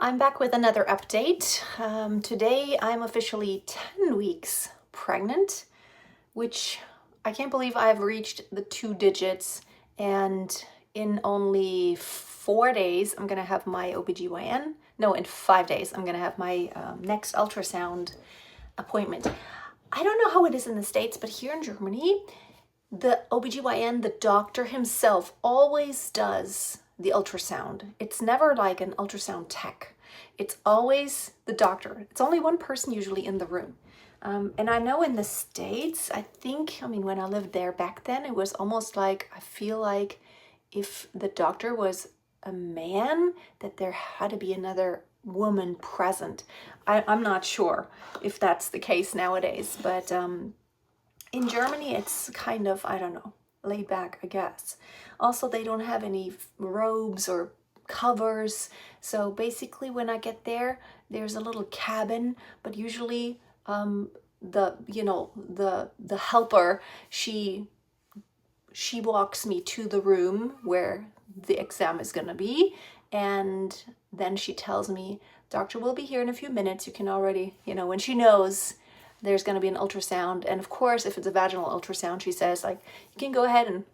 I'm back with another update. Today I'm officially 10 weeks pregnant, which I can't believe I've reached the 2 digits, and in only 4 days I'm gonna have my OBGYN. No, in 5 days I'm gonna have my next ultrasound appointment. I don't know how it is in the States, but here in Germany, the OBGYN, the doctor himself, always does the ultrasound. It's never like an ultrasound tech. It's always the doctor. It's only one person usually in the room. And I know in the States, when I lived there back then, it was almost like, I feel like if the doctor was a man, that there had to be another woman present. I'm not sure if that's the case nowadays, but in Germany, it's kind of, I don't know, laid back, I guess. Also, they don't have any robes or covers. So basically, when I get there, there's a little cabin, but usually the helper, she walks me to the room where the exam is gonna be, and then she tells me, doctor will be here in a few minutes. You can already, when she knows there's going to be an ultrasound. And of course, if it's a vaginal ultrasound, she says, like, you can go ahead and,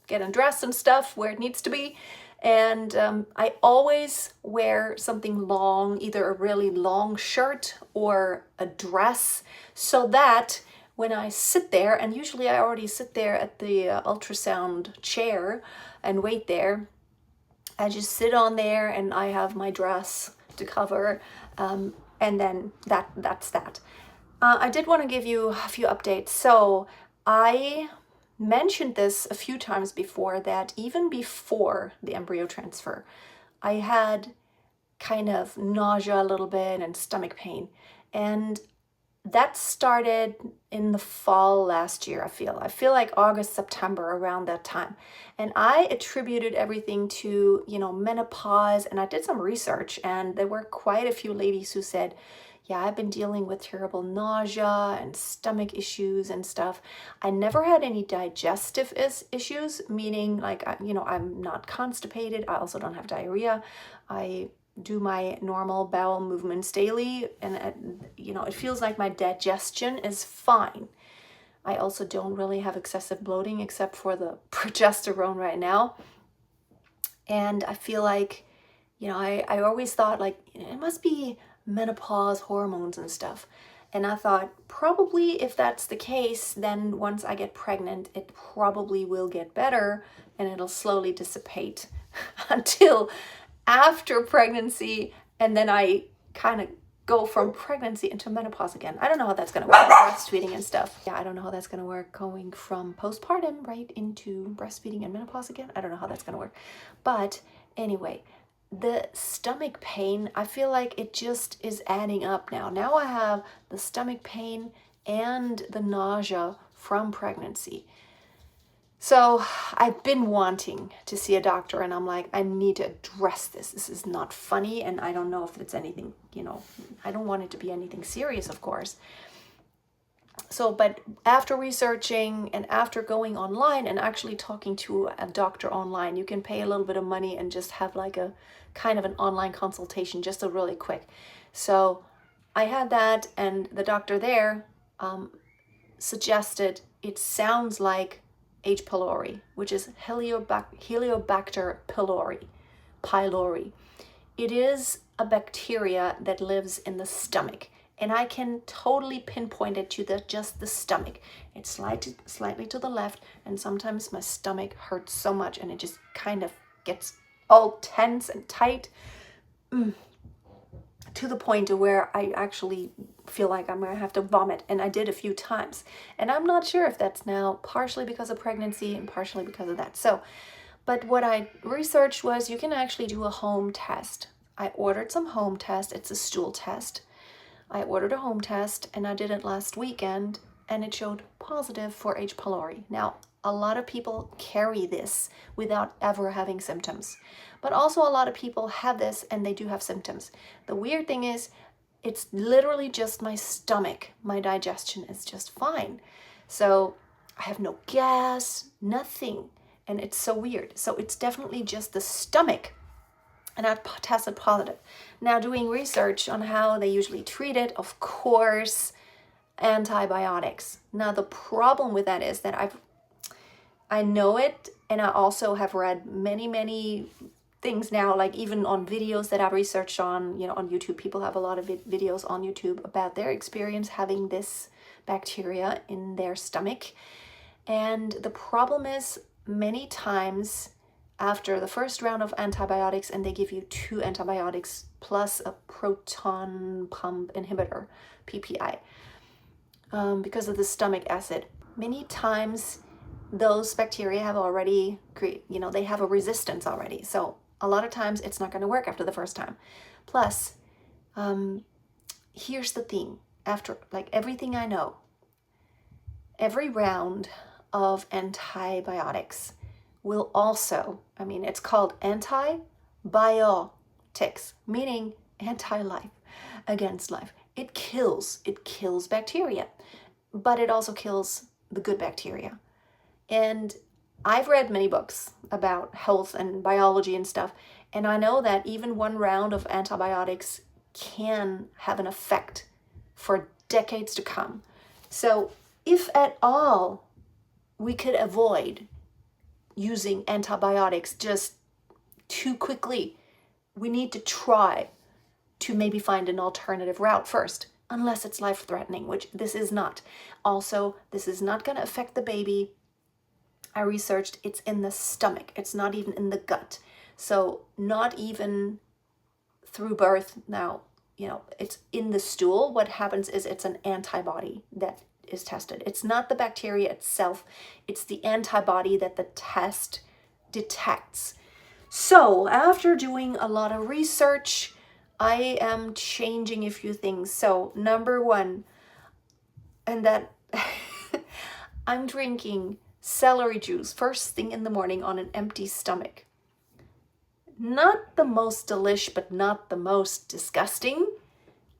get undressed and stuff where it needs to be. And I always wear something long, either a really long shirt or a dress, so that when I sit there, and usually I already sit there at the ultrasound chair and wait there, I just sit on there and I have my dress to cover, and then that's that. I did want to give you a few updates. So I mentioned this a few times before, that even before the embryo transfer, I had kind of nausea a little bit and stomach pain. And that started in the fall last year, I feel like August, September, around that time. And I attributed everything to, menopause. And I did some research, and there were quite a few ladies who said, yeah, I've been dealing with terrible nausea and stomach issues and stuff. I never had any digestive issues, meaning like, I'm not constipated. I also don't have diarrhea. I do my normal bowel movements daily, and it feels like my digestion is fine. I also don't really have excessive bloating except for the progesterone right now. And I feel like, I always thought, like, it must be menopause hormones and stuff. And I thought, probably if that's the case, then once I get pregnant, it probably will get better and it'll slowly dissipate until after pregnancy. And then I kind of go from pregnancy into menopause again. I don't know how that's going to work, breastfeeding and stuff. Yeah, I don't know how that's going to work, going from postpartum right into breastfeeding and menopause again. I don't know how that's going to work. But anyway, the stomach pain, I feel like it just is adding up now. Now I have the stomach pain and the nausea from pregnancy. So I've been wanting to see a doctor, and I'm like, I need to address this. This is not funny, and I don't know if it's anything, I don't want it to be anything serious, of course. So, but after researching and after going online and actually talking to a doctor online, you can pay a little bit of money and just have like a kind of an online consultation, just a really quick. So I had that, and the doctor there suggested, it sounds like H. pylori, which is Helicobacter pylori. It is a bacteria that lives in the stomach, and I can totally pinpoint it to just the stomach. It's slightly to the left, and sometimes my stomach hurts so much, and it just kind of gets all tense and tight, to the point to where I actually feel like I'm gonna have to vomit, and I did a few times. And I'm not sure if that's now partially because of pregnancy and partially because of that. So, but what I researched was you can actually do a home test. I ordered some home tests. It's a stool test. I ordered a home test, and I did it last weekend, and it showed positive for H. pylori. Now, a lot of people carry this without ever having symptoms, but also a lot of people have this and they do have symptoms. The weird thing is, it's literally just my stomach. My digestion is just fine. So I have no gas, nothing. And it's so weird. So it's definitely just the stomach. and I tested positive. Now, doing research on how they usually treat it, of course, antibiotics. Now, the problem with that is that I know it, and I also have read many things now, like even on videos that I've researched on, on YouTube. People have a lot of videos on YouTube about their experience having this bacteria in their stomach. And the problem is, many times after the first round of antibiotics, and they give you 2 antibiotics plus a proton pump inhibitor, PPI, because of the stomach acid, many times those bacteria have already they have a resistance already. So a lot of times it's not going to work after the first time. Plus, here's the thing. After, like, everything I know, every round of antibiotics will also, it's called antibiotics, meaning anti-life, against life. It kills bacteria, but it also kills the good bacteria. And I've read many books about health and biology and stuff, and I know that even one round of antibiotics can have an effect for decades to come. So if at all we could avoid using antibiotics just too quickly, we need to try to maybe find an alternative route first, unless it's life-threatening, which this is not. Also, this is not going to affect the baby. I researched, it's in the stomach. It's not even in the gut. So not even through birth. Now, it's in the stool. What happens is it's an antibody that is tested. It's not the bacteria itself. It's the antibody that the test detects. So after doing a lot of research, I am changing a few things. So number 1, and that I'm drinking celery juice first thing in the morning on an empty stomach. Not the most delish, but not the most disgusting.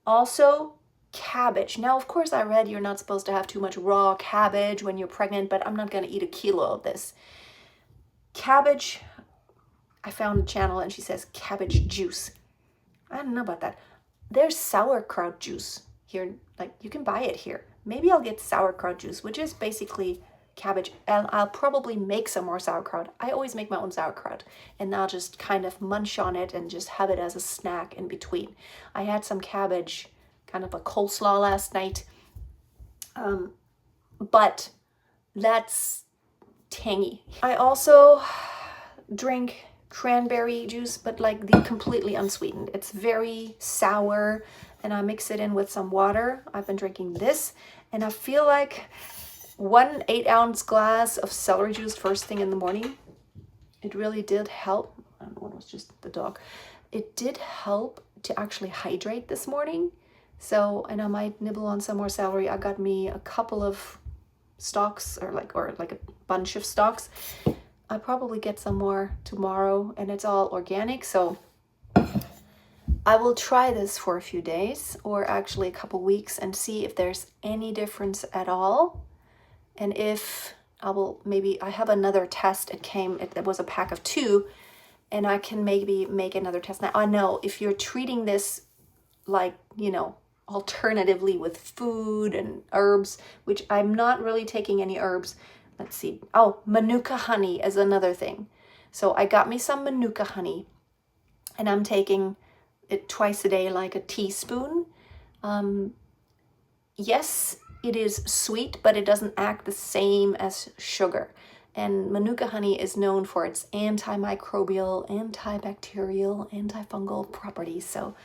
Also, cabbage. Now, of course, I read you're not supposed to have too much raw cabbage when you're pregnant, but I'm not going to eat a kilo of this. Cabbage, I found a channel and she says cabbage juice. I don't know about that. There's sauerkraut juice here. Like, you can buy it here. Maybe I'll get sauerkraut juice, which is basically cabbage, and I'll probably make some more sauerkraut. I always make my own sauerkraut, and I'll just kind of munch on it and just have it as a snack in between. I had some cabbage, kind of a coleslaw last night, but that's tangy. I also drink cranberry juice, but like the completely unsweetened. It's very sour, and I mix it in with some water. I've been drinking this, and I feel like 1 8-ounce glass of celery juice first thing in the morning, it really did help. I don't know what, it was just the dog. It did help to actually hydrate this morning. So, and I might nibble on some more celery. I got me a couple of stalks, or like a bunch of stalks. I'll probably get some more tomorrow, and it's all organic. So I will try this for a few days, or actually a couple weeks, and see if there's any difference at all. And if I have another test. It was a pack of 2, and I can maybe make another test. Now, I know if you're treating this like, alternatively with food and herbs, which I'm not really taking any herbs. Let's see. Oh, Manuka honey is another thing. So I got me some Manuka honey, and I'm taking it twice a day, like a teaspoon. Yes, it is sweet, but it doesn't act the same as sugar. And Manuka honey is known for its antimicrobial, antibacterial, antifungal properties. So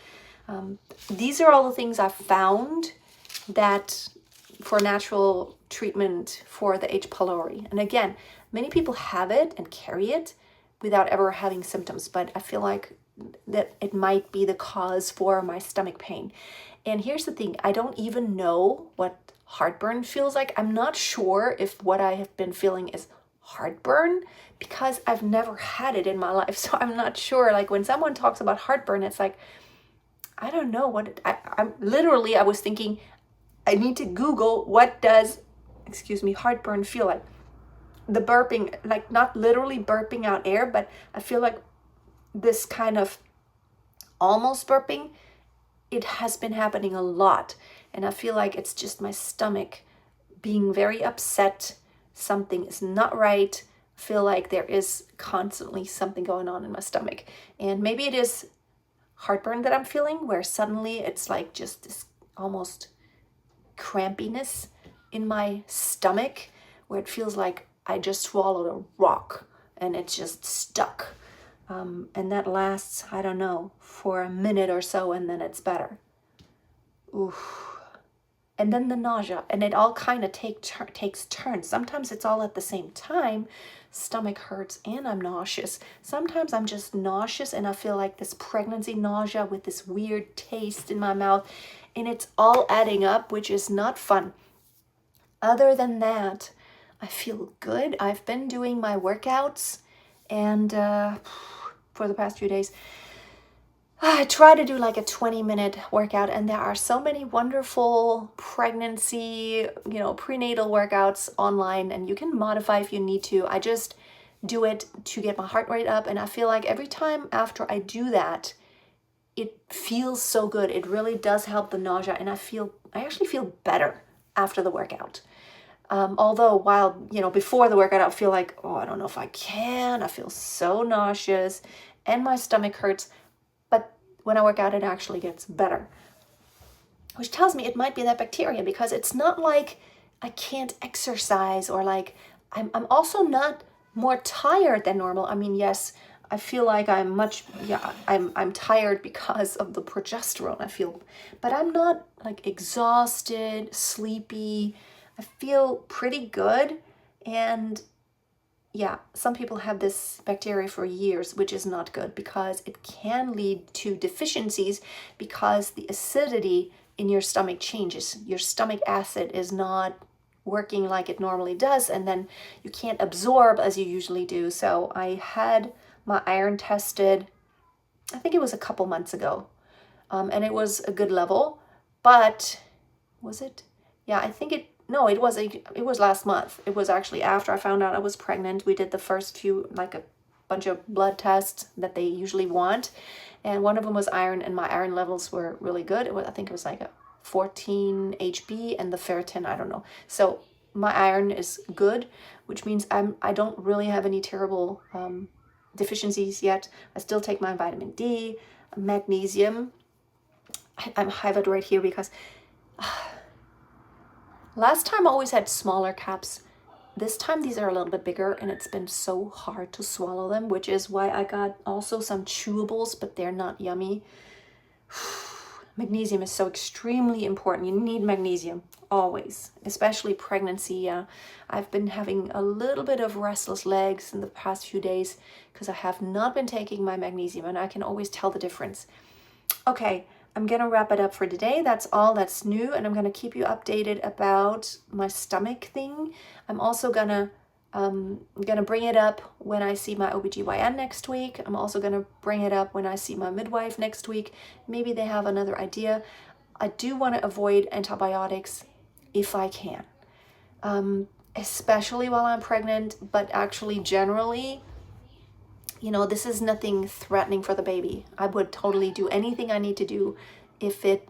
these are all the things I've found that for natural treatment for the H. pylori. And again, many people have it and carry it without ever having symptoms, but I feel like that it might be the cause for my stomach pain. And here's the thing, I don't even know what heartburn feels like. I'm not sure if what I have been feeling is heartburn, because I've never had it in my life. So I'm not sure. Like, when someone talks about heartburn, it's like, I don't know what I was thinking, I need to Google what does, heartburn feel like. The burping, like not literally burping out air, but I feel like this kind of almost burping, it has been happening a lot. And I feel like it's just my stomach being very upset. Something is not right. I feel like there is constantly something going on in my stomach. And maybe it is heartburn that I'm feeling, where suddenly it's like just this almost crampiness in my stomach, where it feels like I just swallowed a rock and it's just stuck. And that lasts, I don't know, for a minute or so, and then it's better. Oof. And then the nausea, and it all kind of takes turns. Sometimes it's all at the same time. Stomach hurts and I'm nauseous. Sometimes I'm just nauseous and I feel like this pregnancy nausea with this weird taste in my mouth, and it's all adding up, which is not fun. Other than that, I feel good. I've been doing my workouts, and for the past few days, I try to do like a 20-minute workout, and there are so many wonderful pregnancy, prenatal workouts online, and you can modify if you need to. I just do it to get my heart rate up, and I feel like every time after I do that, it feels so good. It really does help the nausea, and I actually feel better after the workout. Although before the workout, I'll feel like, oh, I don't know if I can. I feel so nauseous and my stomach hurts. But when I work out, it actually gets better, which tells me it might be that bacteria, because it's not like I can't exercise, or like I'm also not more tired than normal. I mean, yes, I feel like I'm tired because of the progesterone, I feel, but I'm not like exhausted, sleepy. I feel pretty good. And yeah, some people have this bacteria for years, which is not good, because it can lead to deficiencies, because the acidity in your stomach changes. Your stomach acid is not working like it normally does, and then you can't absorb as you usually do. So I had my iron tested, I think it was a couple months ago, and it was a good level. But was it? Yeah, I think it was last month. It was actually after I found out I was pregnant. We did the first few, like a bunch of blood tests that they usually want, and one of them was iron, and my iron levels were really good. I think it was like a 14 HB, and the ferritin, I don't know. So my iron is good, which means I don't really have any terrible deficiencies yet. I still take my vitamin D, magnesium. I have it right here because last time I always had smaller caps. This time these are a little bit bigger, and it's been so hard to swallow them, which is why I got also some chewables, but they're not yummy. Magnesium is so extremely important. You need magnesium always, especially pregnancy. I've been having a little bit of restless legs in the past few days because I have not been taking my magnesium, and I can always tell the difference. Okay, I'm gonna wrap it up for today. That's all that's new, and I'm gonna keep you updated about my stomach thing. I'm also gonna bring it up when I see my OBGYN next week. I'm also gonna bring it up when I see my midwife next week. Maybe they have another idea. I do want to avoid antibiotics if I can, especially while I'm pregnant, but actually generally, this is nothing threatening for the baby. I would totally do anything I need to do if it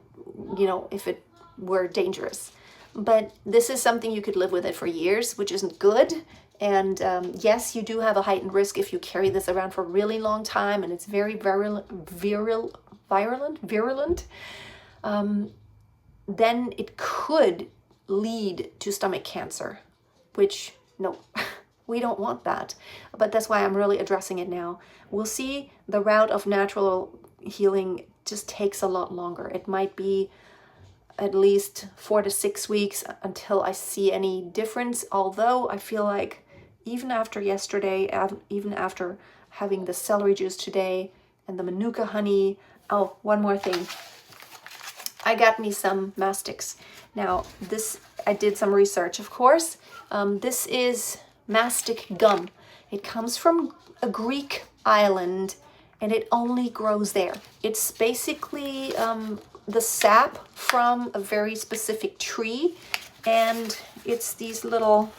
were dangerous. But this is something you could live with it for years, which isn't good. And yes, you do have a heightened risk if you carry this around for a really long time, and it's very virulent. Then it could lead to stomach cancer, which no. We don't want that, but that's why I'm really addressing it now. We'll see. The route of natural healing just takes a lot longer. It might be at least 4 to 6 weeks until I see any difference, although I feel like even after yesterday, even after having the celery juice today and the manuka honey. Oh, one more thing. I got me some Mastics. Now, I did some research, of course. This is Mastic gum. It comes from a Greek island, and it only grows there. It's basically the sap from a very specific tree, and it's these little,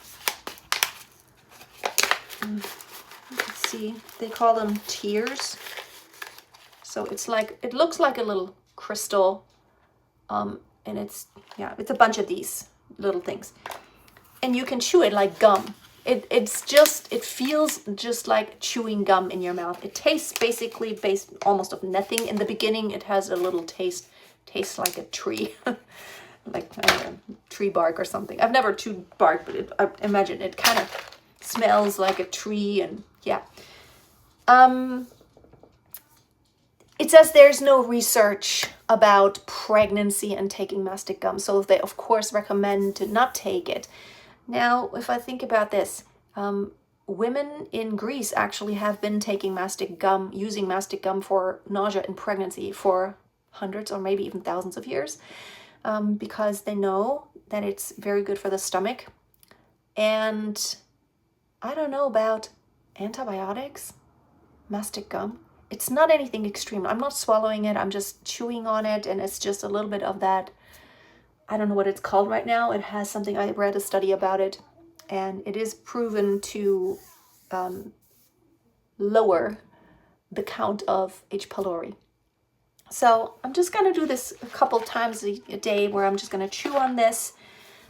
let's see, they call them tears. So it's like, it looks like a little crystal, and it's, yeah, it's a bunch of these little things. And you can chew it like gum. It feels just like chewing gum in your mouth. It tastes basically based almost of nothing. In the beginning, it has a little tastes like a tree, like tree bark or something. I've never chewed bark, but I imagine it kind of smells like a tree, and yeah. It says there's no research about pregnancy and taking mastic gum, so they of course recommend to not take it. Now, if I think about this, women in Greece actually have been taking mastic gum, using mastic gum for nausea in pregnancy for hundreds or maybe even thousands of years, because they know that it's very good for the stomach. And I don't know about antibiotics, mastic gum. It's not anything extreme. I'm not swallowing it. I'm just chewing on it, and it's just a little bit of that. I don't know what it's called right now. It has something, I read a study about it, and it is proven to lower the count of H. pylori. So I'm just going to do this a couple times a day where I'm just going to chew on this,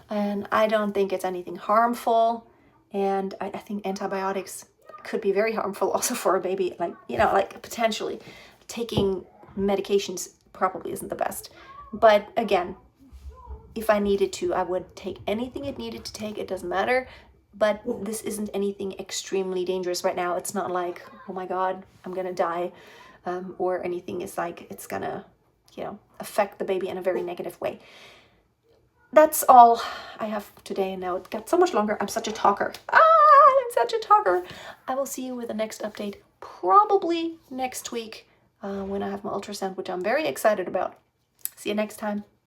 and I don't think it's anything harmful. And I think antibiotics could be very harmful also for a baby. Like, you know, like potentially taking medications probably isn't the best. But again, if I needed to, I would take anything it needed to take. It doesn't matter. But this isn't anything extremely dangerous right now. It's not like, oh my God, I'm going to die, or anything. It's like, it's going to, you know, affect the baby in a very negative way. That's all I have today. Now it got so much longer. I'm such a talker. I'm such a talker. I will see you with the next update, probably next week, when I have my ultrasound, which I'm very excited about. See you next time.